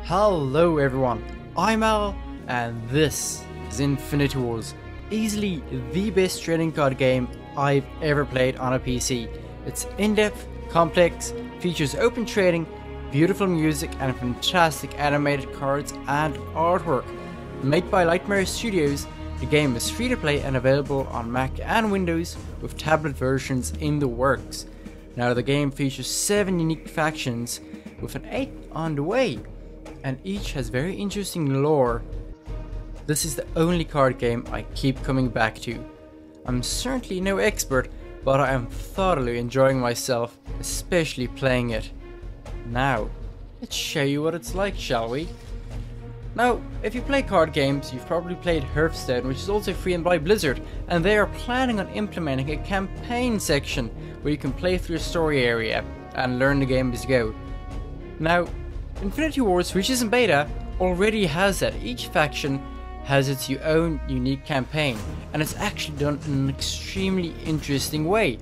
Hello everyone, I'm Al, and this is Infinity Wars, easily the best trading card game I've ever played on a PC. It's in-depth, complex, features open trading, beautiful music and fantastic animated cards and artwork. Made by Lightmare Studios, the game is free to play and available on Mac and Windows with tablet versions in the works. Now the game features 7 unique factions with an 8th on the way, and each has very interesting lore. This is the only card game I keep coming back to. I'm certainly no expert, but I am thoroughly enjoying myself, especially playing it. Now, let's show you what it's like, shall we? Now, if you play card games, you've probably played Hearthstone, which is also free and by Blizzard, and they are planning on implementing a campaign section where you can play through a story area and learn the game as you go. Now, Infinity Wars, which is in beta, already has that. Each faction has its own unique campaign, and it's actually done in an extremely interesting way.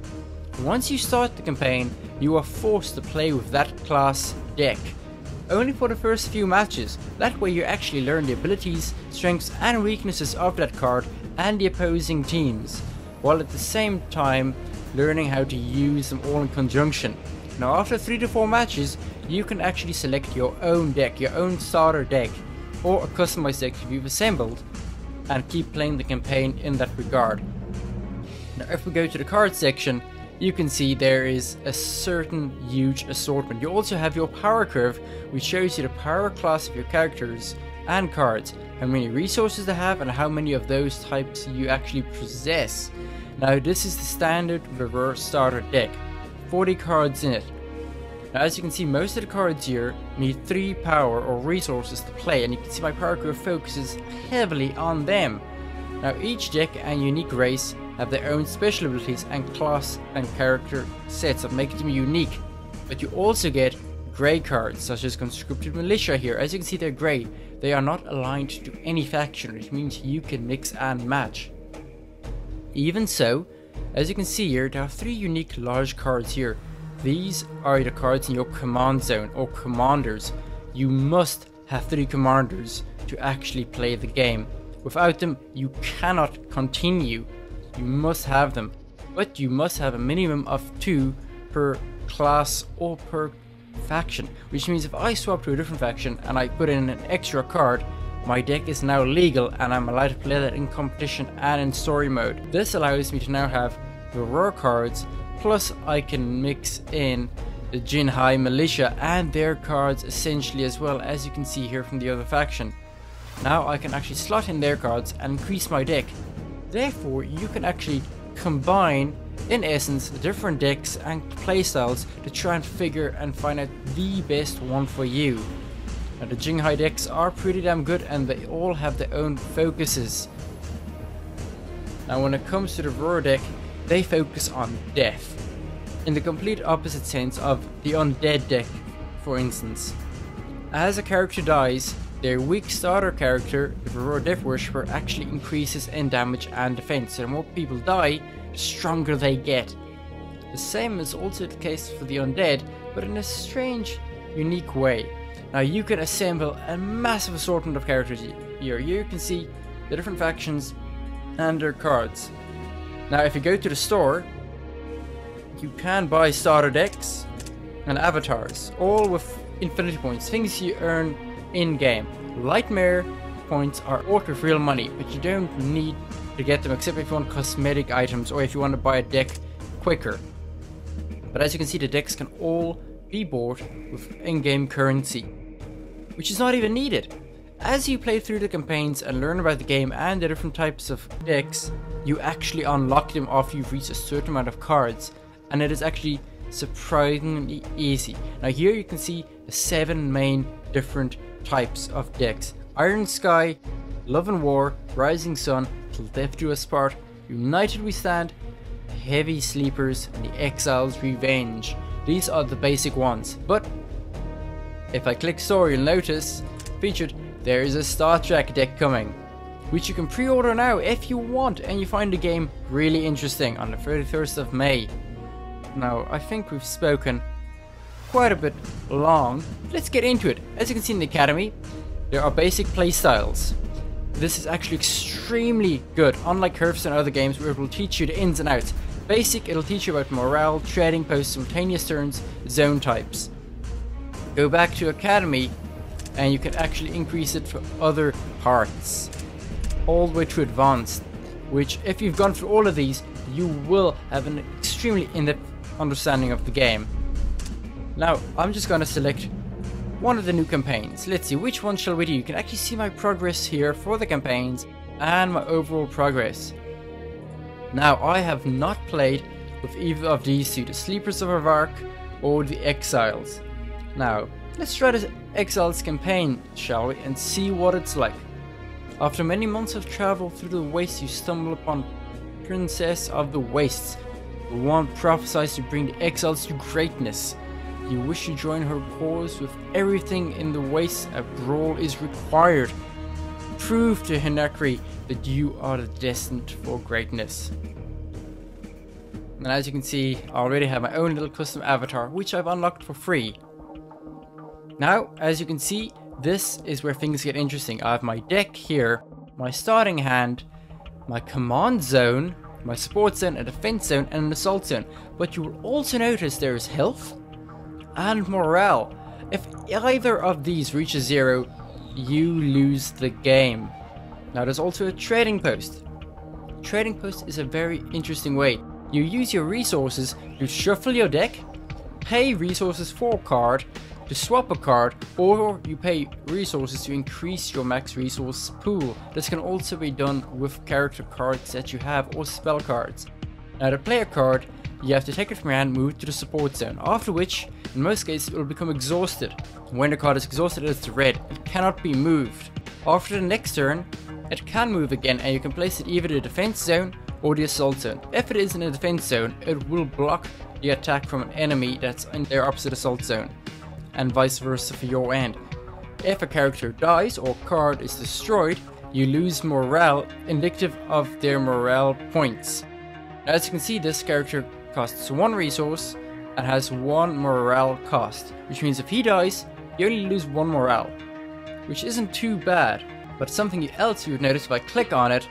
Once you start the campaign, you are forced to play with that class deck, only for the first few matches. That way you actually learn the abilities, strengths and weaknesses of that card and the opposing teams, while at the same time learning how to use them all in conjunction. Now after 3 to 4 matches, you can actually select your own deck, your own starter deck, or a customized deck you've assembled, and keep playing the campaign in that regard. Now if we go to the card section, you can see there is a certain huge assortment. You also have your power curve, which shows you the power class of your characters and cards, how many resources they have and how many of those types you actually possess. Now this is the standard reverse starter deck, 40 cards in it. Now as you can see, most of the cards here need 3 power or resources to play, and you can see my power curve focuses heavily on them. Now each deck and unique race have their own special abilities and class and character sets that make them unique, but you also get grey cards such as Conscripted Militia here. As you can see, they're grey, they are not aligned to any faction, which means you can mix and match. Even so, as you can see here, there are 3 unique large cards here. These are the cards in your command zone or commanders. You must have 3 commanders to actually play the game. Without them, you cannot continue. You must have them, but you must have a minimum of 2 per class or per faction, which means if I swap to a different faction and I put in an extra card, my deck is now legal and I'm allowed to play that in competition and in story mode. This allows me to now have the raw cards, plus I can mix in the Jinhai Militia and their cards essentially as well, as you can see here from the other faction. Now I can actually slot in their cards and increase my deck. Therefore you can actually combine, in essence, different decks and playstyles to try and figure and find out the best one for you. Now the Jinhai decks are pretty damn good and they all have their own focuses. Now when it comes to the raw deck, they focus on death, in the complete opposite sense of the undead deck, for instance. As a character dies, their weak starter character, the raw Death Worshipper, actually increases in damage and defense. So the more people die, the stronger they get. The same is also the case for the undead, but in a strange, unique way. Now you can assemble a massive assortment of characters here. Here you can see the different factions and their cards. Now if you go to the store, you can buy starter decks and avatars, all with infinity points, things you earn in-game. Lightmare points are worth real money, but you don't need to get them except if you want cosmetic items or if you want to buy a deck quicker. But as you can see, the decks can all be bought with in-game currency, which is not even needed. As you play through the campaigns and learn about the game and the different types of decks, you actually unlock them after you've reached a certain amount of cards, and it is actually surprisingly easy. Now here you can see the 7 main different types of decks: Iron Sky, Love and War, Rising Sun, Till Death Do Us Part, United We Stand, Heavy Sleepers, and the Exile's Revenge. These are the basic ones, but if I click store, you'll notice featured there is a Star Trek deck coming, which you can pre-order now if you want and you find the game really interesting on the 31st of May. Now I think we've spoken quite a bit long. Let's get into it. As you can see in the academy, there are basic playstyles. This is actually extremely good, unlike Hearthstone and other games where it will teach you the ins and outs. Basic, it'll teach you about morale, trading posts, simultaneous turns, zone types. Go back to academy and you can actually increase it for other parts, all the way to advanced, which if you've gone through all of these, you will have an extremely in-depth understanding of the game. Now, I'm just going to select one of the new campaigns. Let's see, which one shall we do? You can actually see my progress here for the campaigns and my overall progress. Now, I have not played with either of these two, the Sleepers of Avark or the Exiles. Now, let's try the Exiles campaign, shall we, and see what it's like. After many months of travel through the wastes, you stumble upon Princess of the Wastes. The one prophesies to bring the exiles to greatness. You wish to join her cause. With everything in the wastes, a brawl is required. Prove to Hinekri that you are destined for greatness. And as you can see, I already have my own little custom avatar, which I've unlocked for free. Now, as you can see, this is where things get interesting. I have my deck here, my starting hand, my command zone, my support zone, a defense zone, and an assault zone. But you will also notice there is health and morale. If either of these reaches 0, you lose the game. Now there's also a trading post. Trading post is a very interesting way. You use your resources to shuffle your deck, pay resources for a card, to swap a card, or you pay resources to increase your max resource pool. This can also be done with character cards that you have or spell cards. Now to play a card, you have to take it from your hand, move it to the support zone, after which, in most cases, it will become exhausted. When the card is exhausted, it's red. It cannot be moved. After the next turn, it can move again, and you can place it either in the defense zone or the assault zone. If it is in the defense zone, it will block the attack from an enemy that's in their opposite assault zone, and vice versa for your end. If a character dies or card is destroyed, you lose morale, indicative of their morale points. Now, as you can see, this character costs 1 resource and has 1 morale cost, which means if he dies, you only lose 1 morale, which isn't too bad. But something else you would notice if I click on it,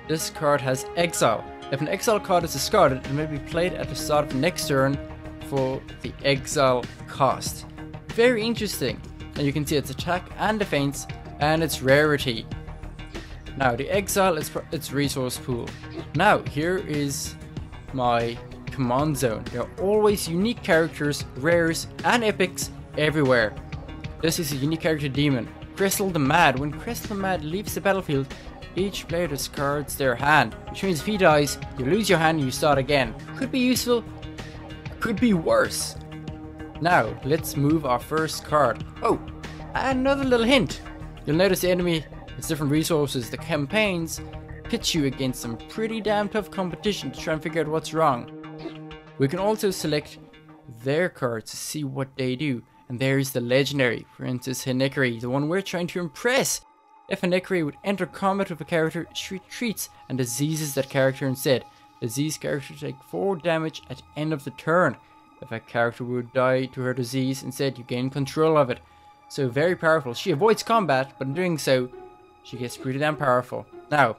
this card has Exile. If an Exile card is discarded, it may be played at the start of the next turn for the Exile cost. Very interesting. And you can see its attack and defense and its rarity. Now the Exile is its resource pool. Now here is my command zone. There are always unique characters, rares and epics everywhere. This is a unique character demon, Crystal the Mad. When Crystal the Mad leaves the battlefield, each player discards their hand, which means if he dies, you lose your hand and you start again. Could be useful, could be worse. Now, let's move our first card. Oh, another little hint. You'll notice the enemy has different resources. The campaigns pit you against some pretty damn tough competition to try and figure out what's wrong. We can also select their cards to see what they do. And there's the legendary, Princess Hinekri, the one we're trying to impress. If Hinekri would enter combat with a character, she retreats and diseases that character instead. Disease character take 4 damage at the end of the turn. If a character would die to her disease, instead you gain control of it. So very powerful. She avoids combat, but in doing so, she gets pretty damn powerful. Now,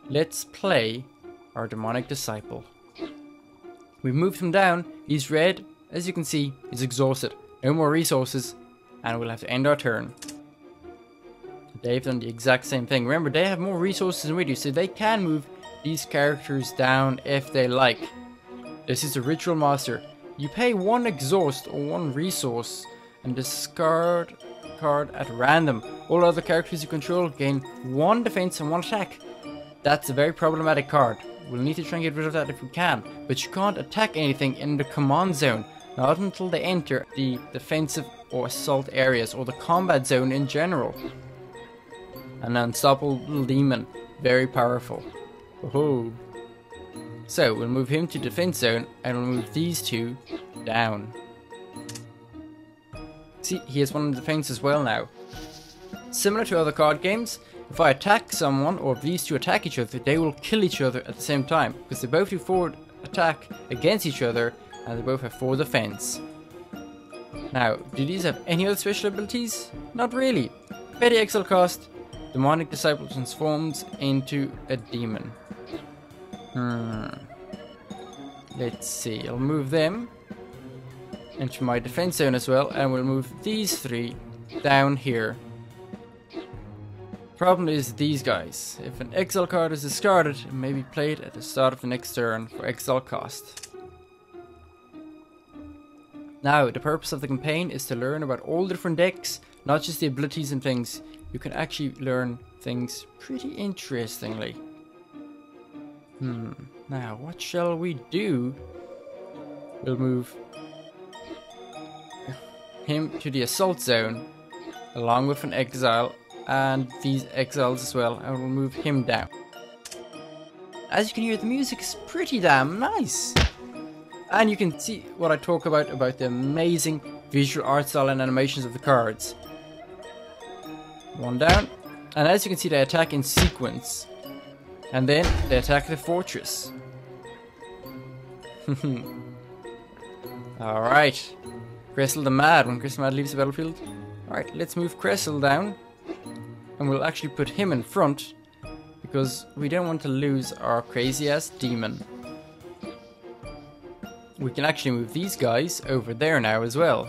let's play our demonic disciple. We've moved him down. He's red. As you can see, he's exhausted. No more resources, and we'll have to end our turn. They've done the exact same thing. Remember, they have more resources than we do, so they can move these characters down if they like. This is a Ritual Master. You pay 1 exhaust or 1 resource and discard a card at random. All other characters you control gain 1 defense and 1 attack. That's a very problematic card. We'll need to try and get rid of that if we can. But you can't attack anything in the command zone, not until they enter the defensive or assault areas or the combat zone in general. An unstoppable demon, very powerful. Oh. So we'll move him to defense zone and we'll move these 2 down. See, he has 1 in defense as well now. Similar to other card games, if I attack someone or if these 2 attack each other, they will kill each other at the same time, because they both do forward attack against each other and they both have 4 defense. Now, do these have any other special abilities? Not really. Petty exile cost, demonic disciple transforms into a demon. Let's see, I'll move them into my defense zone as well, and we'll move these three down here. Problem is these guys. If an exile card is discarded, it may be played at the start of the next turn for exile cost. Now, the purpose of the campaign is to learn about all different decks, not just the abilities and things. You can actually learn things pretty interestingly. Now, what shall we do? We'll move him to the assault zone, along with an exile, and these exiles as well, and we'll move him down. As you can hear, the music is pretty damn nice. And you can see what I talk about the amazing visual art style and animations of the cards. One down, and as you can see, they attack in sequence. And then they attack the fortress. Alright. Cressel the Mad, when Cressel the Mad leaves the battlefield. Alright, let's move Cressel down. And we'll actually put him in front, because we don't want to lose our crazy ass demon. We can actually move these guys over there now as well.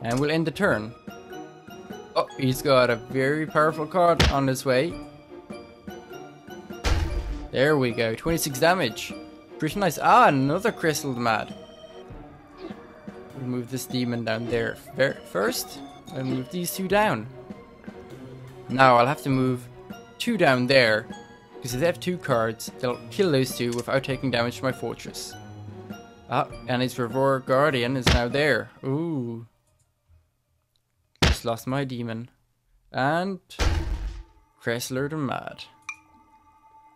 And we'll end the turn. Oh, he's got a very powerful card on his way. There we go, 26 damage. Pretty nice. Ah, another Crystal Mad. We'll move this demon down there first. I'll move these two down. Now I'll have to move two down there, because if they have two cards, they'll kill those two without taking damage to my fortress. Ah, and his Referral Guardian is now there. Ooh. Just lost my demon. And Cressler the Mad.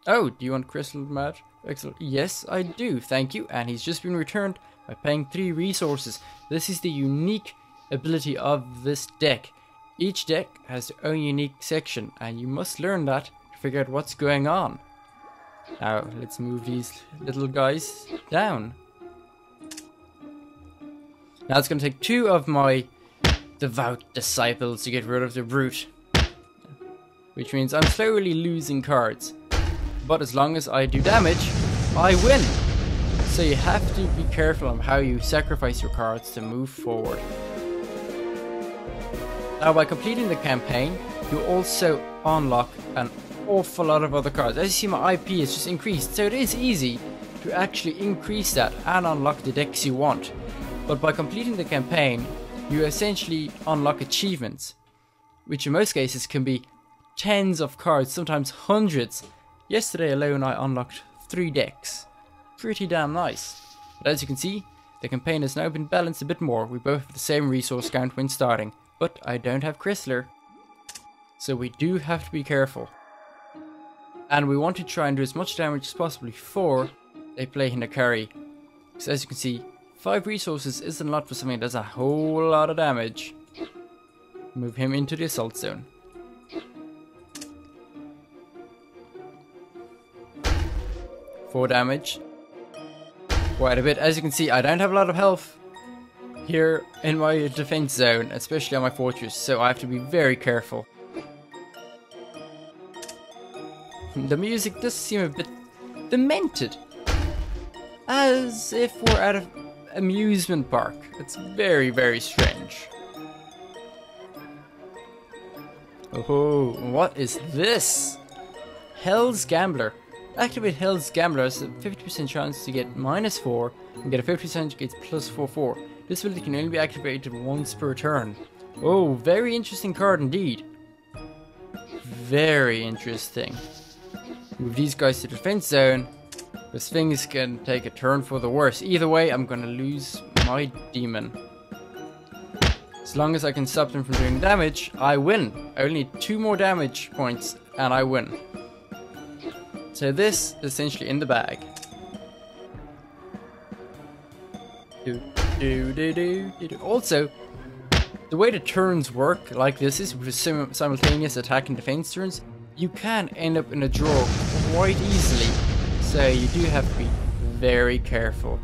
Oh, do you want Cressler the Mad? Excellent. Yes, I do. Thank you. And he's just been returned by paying 3 resources. This is the unique ability of this deck. Each deck has their own unique section, and you must learn that to figure out what's going on. Now, let's move these little guys down. Now it's going to take 2 of my devout disciples to get rid of the brute. Which means I'm slowly losing cards. But as long as I do damage, I win. So you have to be careful on how you sacrifice your cards to move forward. Now by completing the campaign, you also unlock an awful lot of other cards. As you see, my IP has just increased, so it is easy to actually increase that and unlock the decks you want. But by completing the campaign, you essentially unlock achievements, which in most cases can be tens of cards, sometimes hundreds. Yesterday alone I unlocked 3 decks. Pretty damn nice. But as you can see, the campaign has now been balanced a bit more. We both have the same resource count when starting, but I don't have Chrysler. So we do have to be careful. And we want to try and do as much damage as possible before they play Hinakari. Because as you can see, 5 resources isn't a lot for something that does a whole lot of damage. Move him into the assault zone. Four damage. Quite a bit. As you can see, I don't have a lot of health here in my defense zone, especially on my fortress, so I have to be very careful. The music does seem a bit demented, as if we're at an amusement park. It's very, very strange. Oh, what is this? Hell's Gambler. Activate Hell's Gambler has a 50% chance to get -4 and get a 50% to get +4/4. This ability can only be activated once per turn. Oh, very interesting card indeed. Very interesting. Move these guys to the defense zone, because things can take a turn for the worse. Either way, I'm gonna lose my demon. As long as I can stop them from doing damage, I win. I only need 2 more damage points and I win. So this is essentially in the bag. Also, the way the turns work like this is with simultaneous attack and defense turns, you can end up in a draw quite easily. So you do have to be very careful.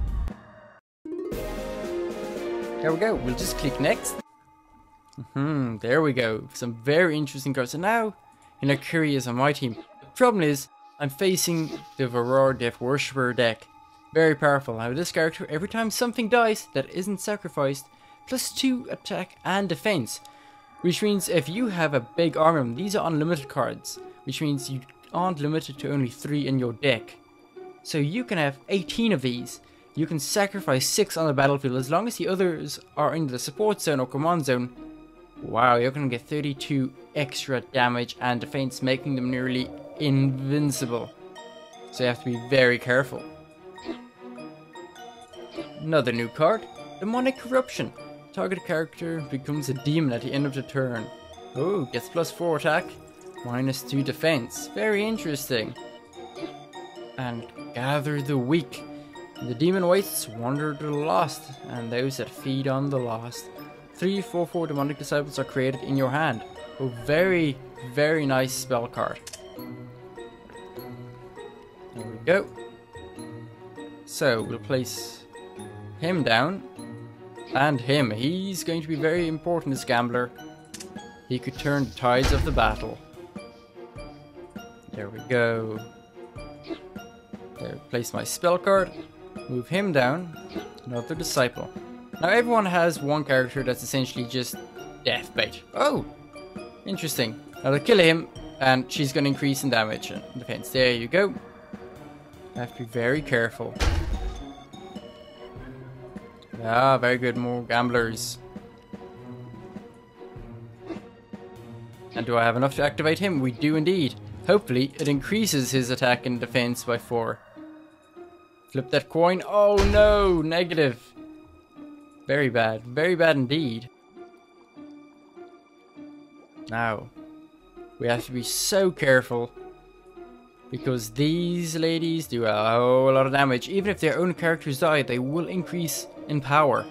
There we go. We'll just click next. There we go. Some very interesting cards. So now, Kyrie is on my team. The problem is, I'm facing the Varroa Death Worshipper deck. Very powerful. Now this character, every time something dies that isn't sacrificed, +2 attack and defense. Which means if you have a big armor, these are unlimited cards. Which means you aren't limited to only 3 in your deck. So you can have 18 of these. You can sacrifice 6 on the battlefield as long as the others are in the support zone or command zone. Wow, you're going to get 32 extra damage and defense, making them nearly invincible. So you have to be very careful. Another new card, Demonic Corruption. Target character becomes a demon at the end of the turn. Oh, gets +4 attack, -2 defense. Very interesting. And Gather the Weak. The demon waits wander to the lost, and those that feed on the lost. 3/4/4 demonic disciples are created in your hand. A very, very nice spell card. There we go. So we'll place him down, and him. He's going to be very important as gambler. He could turn the tides of the battle. There we go. There, place my spell card. Move him down. Another disciple. Now everyone has one character that's essentially just death bait. Oh! Interesting. Now they'll kill him, and she's going to increase in damage and defense. There you go. I have to be very careful. Ah, very good. More gamblers. And do I have enough to activate him? We do indeed. Hopefully it increases his attack and defense by 4. Flip that coin. Oh no! Negative. Very bad. Very bad indeed. Now, we have to be so careful, because these ladies do a whole lot of damage. Even if their own characters die, they will increase in power.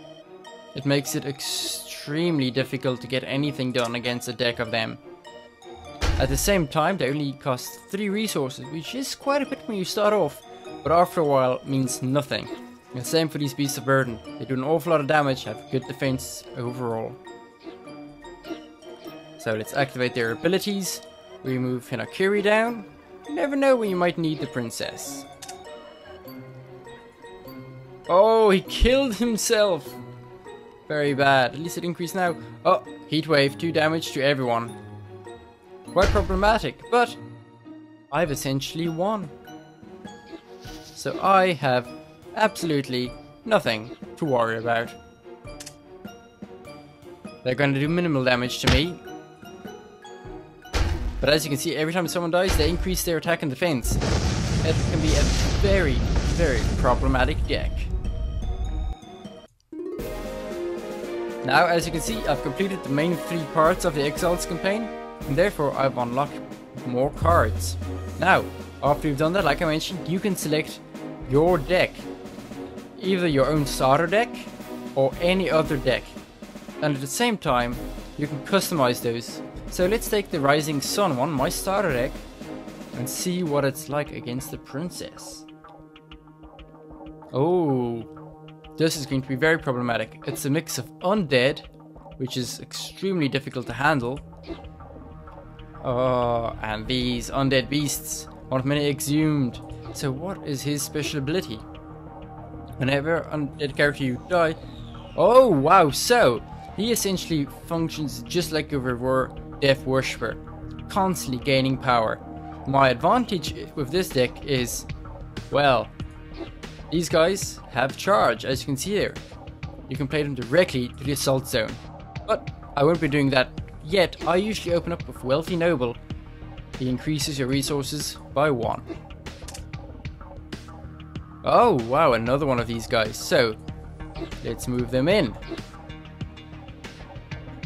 It makes it extremely difficult to get anything done against a deck of them. At the same time, they only cost 3 resources, which is quite a bit when you start off, but after a while means nothing. And same for these Beasts of Burden. They do an awful lot of damage, have good defense overall. So let's activate their abilities. We move Hinakiri down. You never know when you might need the princess. Oh, he killed himself! Very bad. At least it increased now. Oh, heat wave, 2 damage to everyone. Quite problematic, but I've essentially won. So I have absolutely nothing to worry about. They're going to do minimal damage to me. But as you can see, every time someone dies, they increase their attack and defense. It can be a very, very problematic deck. Now, as you can see, I've completed the main 3 parts of the Exiles campaign, and therefore I've unlocked more cards. Now, after you've done that, like I mentioned, you can select your deck. Either your own starter deck, or any other deck. And at the same time, you can customize those. So let's take the Rising Sun one, my starter deck, and see what it's like against the princess. Oh, this is going to be very problematic. It's a mix of undead, which is extremely difficult to handle. Oh, and these undead beasts, one of many exhumed. So what is his special ability? Whenever undead character you die. Oh wow, so he essentially functions just like a Referral Death Worshipper, constantly gaining power. My advantage with this deck is, well, these guys have charge, as you can see here. You can play them directly to the assault zone. But I won't be doing that yet. I usually open up with Wealthy Noble. He increases your resources by 1. Oh wow, another one of these guys. So let's move them in.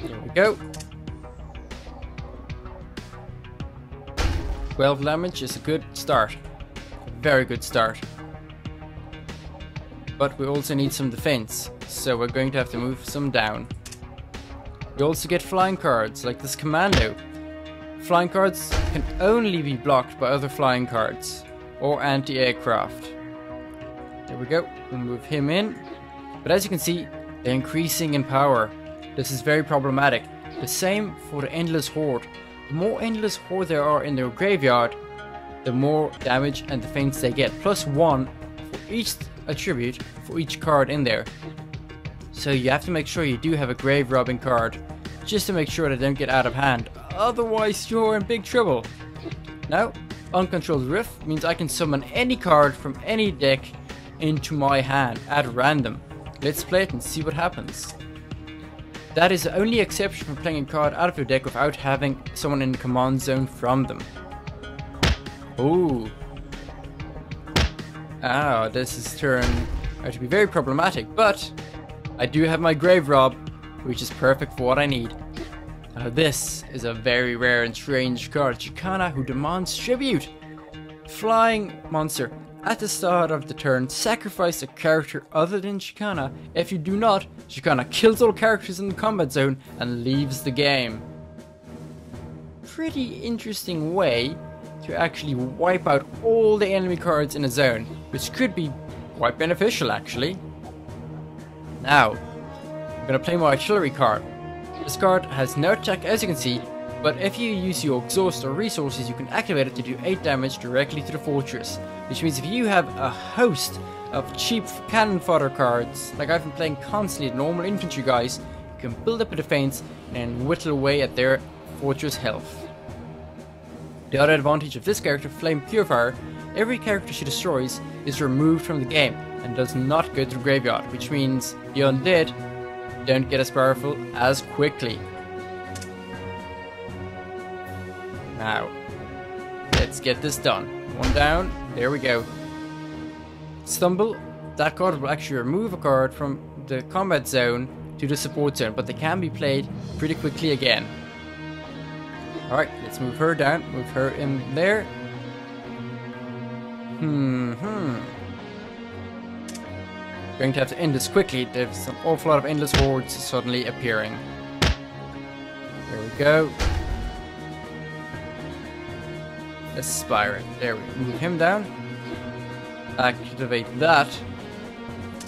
There we go. 12 damage is a good start. A very good start. But we also need some defense, so we're going to have to move some down. We also get flying cards, like this Commando. Flying cards can only be blocked by other flying cards, or anti-aircraft. There we go, we'll move him in. But as you can see, they're increasing in power. This is very problematic. The same for the Endless Horde. The more Endless Horde there are in their graveyard, the more damage and defense they get. +1 for each attribute for each card in there. So you have to make sure you do have a grave robbing card, just to make sure they don't get out of hand. Otherwise you're in big trouble. Now, Uncontrolled Rift means I can summon any card from any deck into my hand at random. Let's play it and see what happens. That is the only exception for playing a card out of your deck without having someone in the command zone from them. Ooh. Ah, this is turned out to be very problematic, but I do have my Grave Rob, which is perfect for what I need. Now this is a very rare and strange card, Chicana, who demands tribute. Flying monster. At the start of the turn, sacrifice a character other than Chicana. If you do not, Chicana kills all characters in the combat zone and leaves the game. Pretty interesting way to actually wipe out all the enemy cards in a zone, which could be quite beneficial actually. Now, I'm gonna play my artillery card. This card has no attack as you can see, but if you use your exhaust or resources you can activate it to do 8 damage directly to the fortress. Which means if you have a host of cheap cannon fodder cards, like I've been playing constantly the normal infantry guys, you can build up a defense and whittle away at their fortress health. The other advantage of this character, Flame Purifier, every character she destroys is removed from the game and does not go to the graveyard, which means the undead don't get as powerful as quickly. Now, let's get this done. One down, there we go. Stumble, that card will actually remove a card from the combat zone to the support zone, but they can be played pretty quickly again. Alright, let's move her down, move her in there. Going to have to end this quickly, there's an awful lot of Endless Hordes suddenly appearing. There we go. Aspirant, there we go. Move him down. Activate that.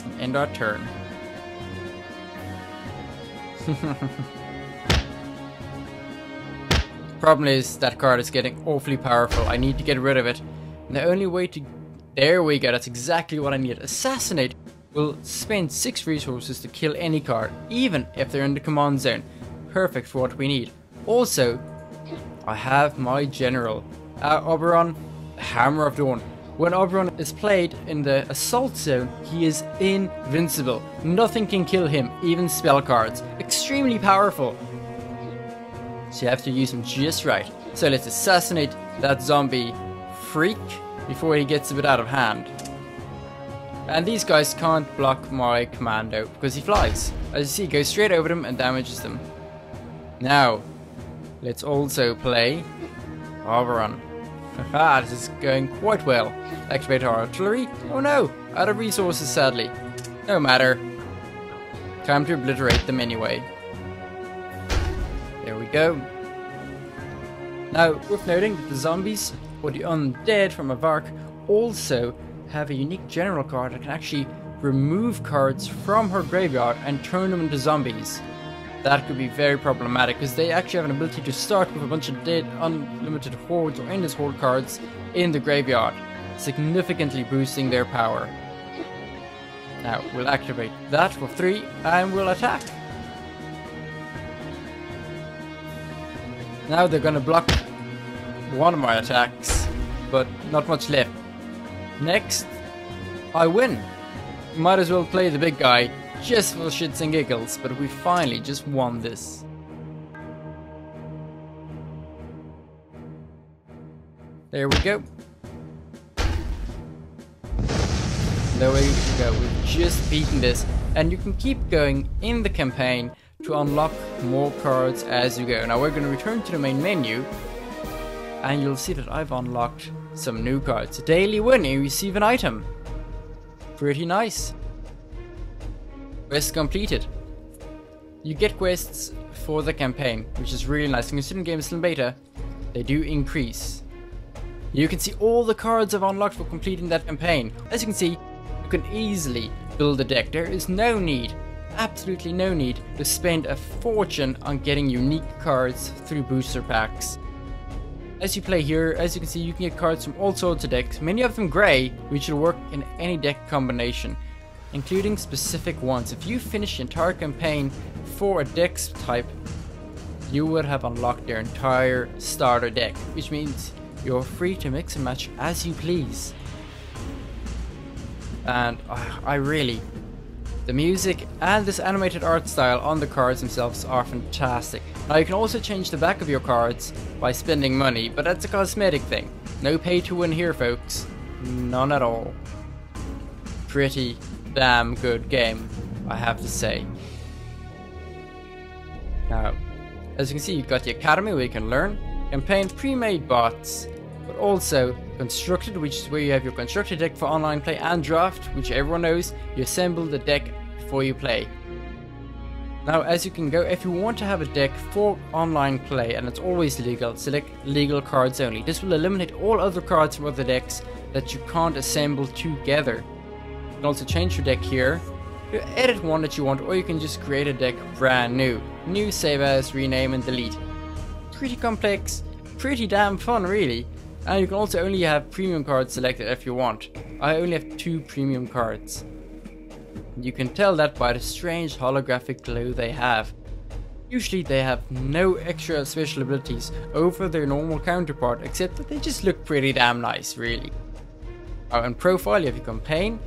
And end our turn. Problem is, that card is getting awfully powerful. I need to get rid of it. And the only way to... There we go, that's exactly what I need. Assassinate will spend 6 resources to kill any card, even if they're in the command zone. Perfect for what we need. Also, I have my general. Oberon, Hammer of Dawn. When Oberon is played in the assault zone, he is invincible. Nothing can kill him, even spell cards. Extremely powerful. So you have to use him just right. So let's assassinate that zombie freak before he gets a bit out of hand. And these guys can't block my commando because he flies. As you see, he goes straight over them and damages them. Now, let's also play Oberon. Haha, this is going quite well. Activate our artillery. Oh no, out of resources sadly. No matter. Time to obliterate them anyway. There we go. Now, worth noting that the zombies, or the undead from Avark, also have a unique general card that can actually remove cards from her graveyard and turn them into zombies. That could be very problematic because they actually have an ability to start with a bunch of dead unlimited hordes or endless horde cards in the graveyard, significantly boosting their power. Now we'll activate that for 3 and we'll attack. Now they're gonna block one of my attacks, but not much left. Next, I win. Might as well play the big guy just for shits and giggles, but we finally just won this. There we go. There we go, we've just beaten this, and you can keep going in the campaign to unlock more cards as you go. Now we're going to return to the main menu, and you'll see that I've unlocked some new cards. Daily win, you receive an item. Pretty nice. Quest completed. You get quests for the campaign, which is really nice. Considering the game is still in beta, they do increase. You can see all the cards I've unlocked for completing that campaign. As you can see, you can easily build a deck. There is no need absolutely no need to spend a fortune on getting unique cards through booster packs. As you play here, as you can see, you can get cards from all sorts of decks, many of them grey, which will work in any deck combination, including specific ones. If you finish the entire campaign for a deck type, you would have unlocked their entire starter deck, which means you're free to mix and match as you please. And the music and this animated art style on the cards themselves are fantastic. Now you can also change the back of your cards by spending money, but that's a cosmetic thing. No pay to win here, folks. None at all. Pretty damn good game, I have to say. Now, as you can see, you've got the Academy where you can learn, campaign pre-made bots, but also constructed, which is where you have your constructed deck for online play, and draft, which everyone knows, you assemble the deck before you play. Now, as you can go, if you want to have a deck for online play, and it's always legal, select legal cards only. This will eliminate all other cards from other decks that you can't assemble together. You can also change your deck here. You edit one that you want, or you can just create a deck brand new. New, save as, rename and delete. Pretty complex, pretty damn fun really. And you can also only have premium cards selected if you want. I only have 2 premium cards. You can tell that by the strange holographic glow they have. Usually they have no extra special abilities over their normal counterpart, except that they just look pretty damn nice really. Now in profile you have your campaign,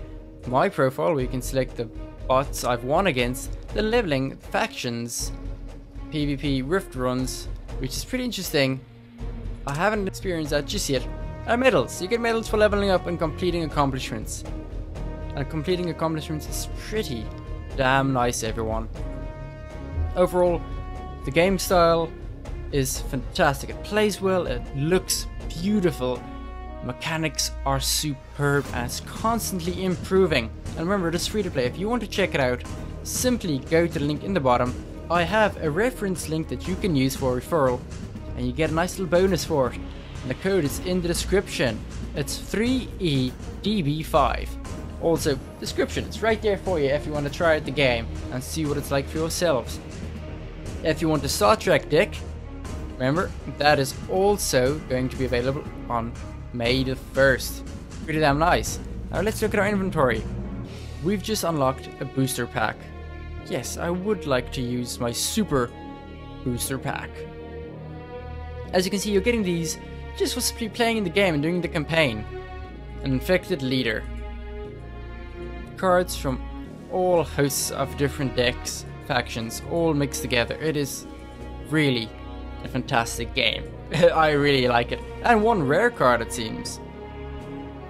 my profile where you can select the bots I've won against, the leveling, factions, PvP, rift runs, which is pretty interesting. I haven't experienced that just yet. And medals. You get medals for leveling up and completing accomplishments. And completing accomplishments is pretty damn nice, everyone. Overall, the game style is fantastic. It plays well, it looks beautiful, mechanics are superb, and it's constantly improving. And remember, it's free to play. If you want to check it out, simply go to the link in the bottom. I have a reference link that you can use for referral, and you get a nice little bonus for it. And the code is in the description. It's 3EDB5. Also, description, it's right there for you if you want to try out the game and see what it's like for yourselves. If you want the Star Trek deck, remember, that is also going to be available on May the 1st. Pretty damn nice. Now let's look at our inventory. We've just unlocked a booster pack. Yes, I would like to use my super booster pack. As you can see, you're getting these just for simply playing in the game and doing the campaign. An infected leader. Cards from all hosts of different decks, factions, all mixed together. It is really a fantastic game. I really like it. And one rare card, it seems.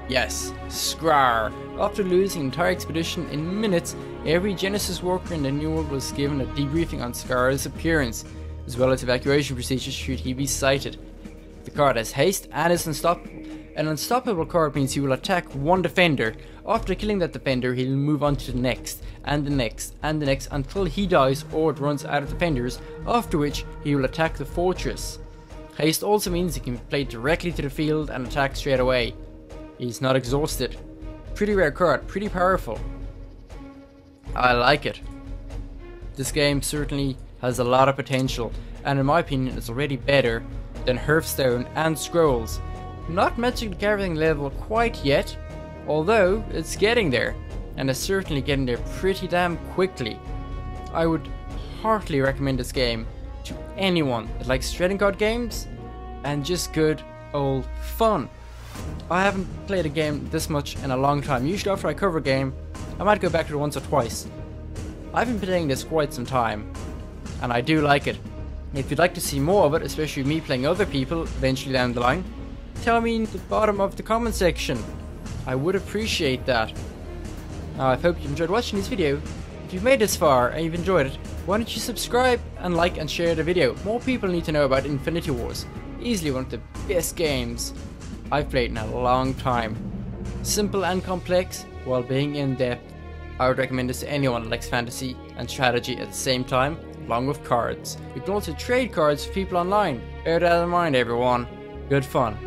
Yes, Skrar. After losing an entire expedition in minutes, every Genesis worker in the New World was given a debriefing on Skar's appearance, as well as evacuation procedures should he be sighted. The card has haste and is unstoppable. An unstoppable card means he will attack one defender. After killing that defender, he'll move on to the next, and the next, and the next, until he dies or it runs out of defenders, after which he will attack the fortress. Haste also means he can be played directly to the field and attack straight away. He's not exhausted. Pretty rare card, pretty powerful. I like it. This game certainly has a lot of potential, and in my opinion it's already better than Hearthstone and Scrolls. Not Magic the Gathering level quite yet, although it's getting there, and it's certainly getting there pretty damn quickly. I would heartily recommend this game to anyone that likes trading card games and just good old fun. I haven't played a game this much in a long time. Usually after I cover a game, I might go back to it once or twice. I've been playing this quite some time, and I do like it. If you'd like to see more of it, especially me playing other people eventually down the line, tell me in the bottom of the comment section. I would appreciate that. Now I hope you've enjoyed watching this video. If you've made this far and you've enjoyed it, why don't you subscribe and like and share the video. More people need to know about Infinity Wars. Easily one of the best games I've played in a long time. Simple and complex while being in depth. I would recommend this to anyone who likes fantasy and strategy at the same time, along with cards. You can also trade cards with people online. Bear that in mind, everyone. Good fun.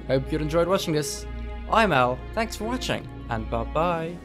Hope you enjoyed watching this. I'm Al, thanks for watching, and bye bye.